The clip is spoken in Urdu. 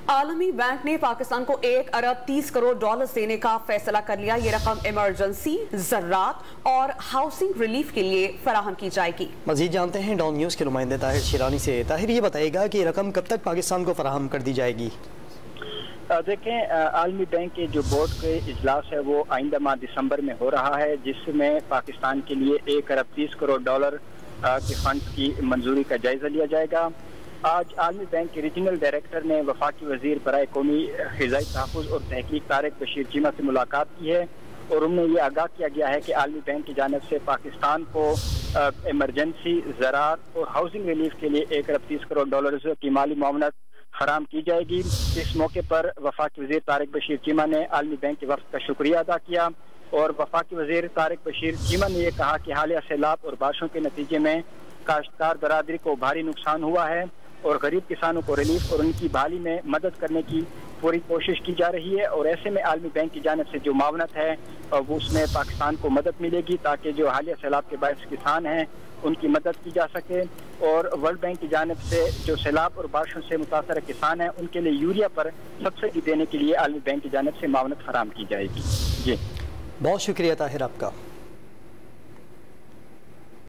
عالمی بینک نے پاکستان کو 1 ارب 30 کروڑ ڈالر دینے کا فیصلہ کر لیا۔ یہ رقم ایمرجنسی، زراعت اور ہاؤسنگ ریلیف کے لیے فراہم کی جائے گی۔ مزید جانتے ہیں ڈان نیوز کے نمائندے طاہر شیرانی سے۔ طاہر، یہ بتائے گا کہ یہ رقم کب تک پاکستان کو فراہم کر دی جائے گی؟ دیکھیں، عالمی بینک کے جو بورڈ کے اجلاس ہے وہ آئندہ ماہ دسمبر میں ہو رہا ہے، جس میں پاکستان کے لیے 1 ارب 30 کروڑ ڈالر کے فنڈ کی منظوری کا جائزہ لیا جائے گا۔ آج عالمی بینک کے ریجنل ڈائریکٹر نے وفاقی وزیر برائے قومی غذائی تحفظ اور تحقیق طارق بشیر چیمہ سے ملاقات کی ہے، اور انہیں یہ آگاہ کیا گیا ہے کہ عالمی بینک کی جانب سے پاکستان کو ایمرجنسی، زراعت اور ہاؤسنگ ریلیف کے لیے 1 ارب 30 کروڑ ڈالر کی مالی معاونت فراہم کی جائے گی۔ اس موقع پر وفاقی وزیر طارق بشیر چیمہ نے عالمی بینک کے وفد کا شکریہ ادا کیا، اور وفاقی وزیر طارق بشیر چیمہ نے یہ کہا کہ حالیہ سیلاب اور بارشوں کے نتیجے میں کاشتکار برادری کو بھاری نقصان ہوا ہے، اور غریب کسانوں کو ریلیف اور ان کی بحالی میں مدد کرنے کی پوری کوشش کی جا رہی ہے، اور ایسے میں عالمی بینک کی جانب سے جو معاونت ہے وہ اس میں پاکستان کو مدد ملے گی، تاکہ جو حالیہ سیلاب کے باعث کسان ہیں ان کی مدد کی جا سکے، اور ورلڈ بینک کی جانب سے جو سیلاب اور بارشوں سے متاثرہ کسان ہیں ان کے لیے یوریا پر سبسڈی دینے کے لیے عالمی بینک کی جانب سے معاونت فراہم کی جائے گی۔ جی، بہت شکریہ طاہر آپ کا۔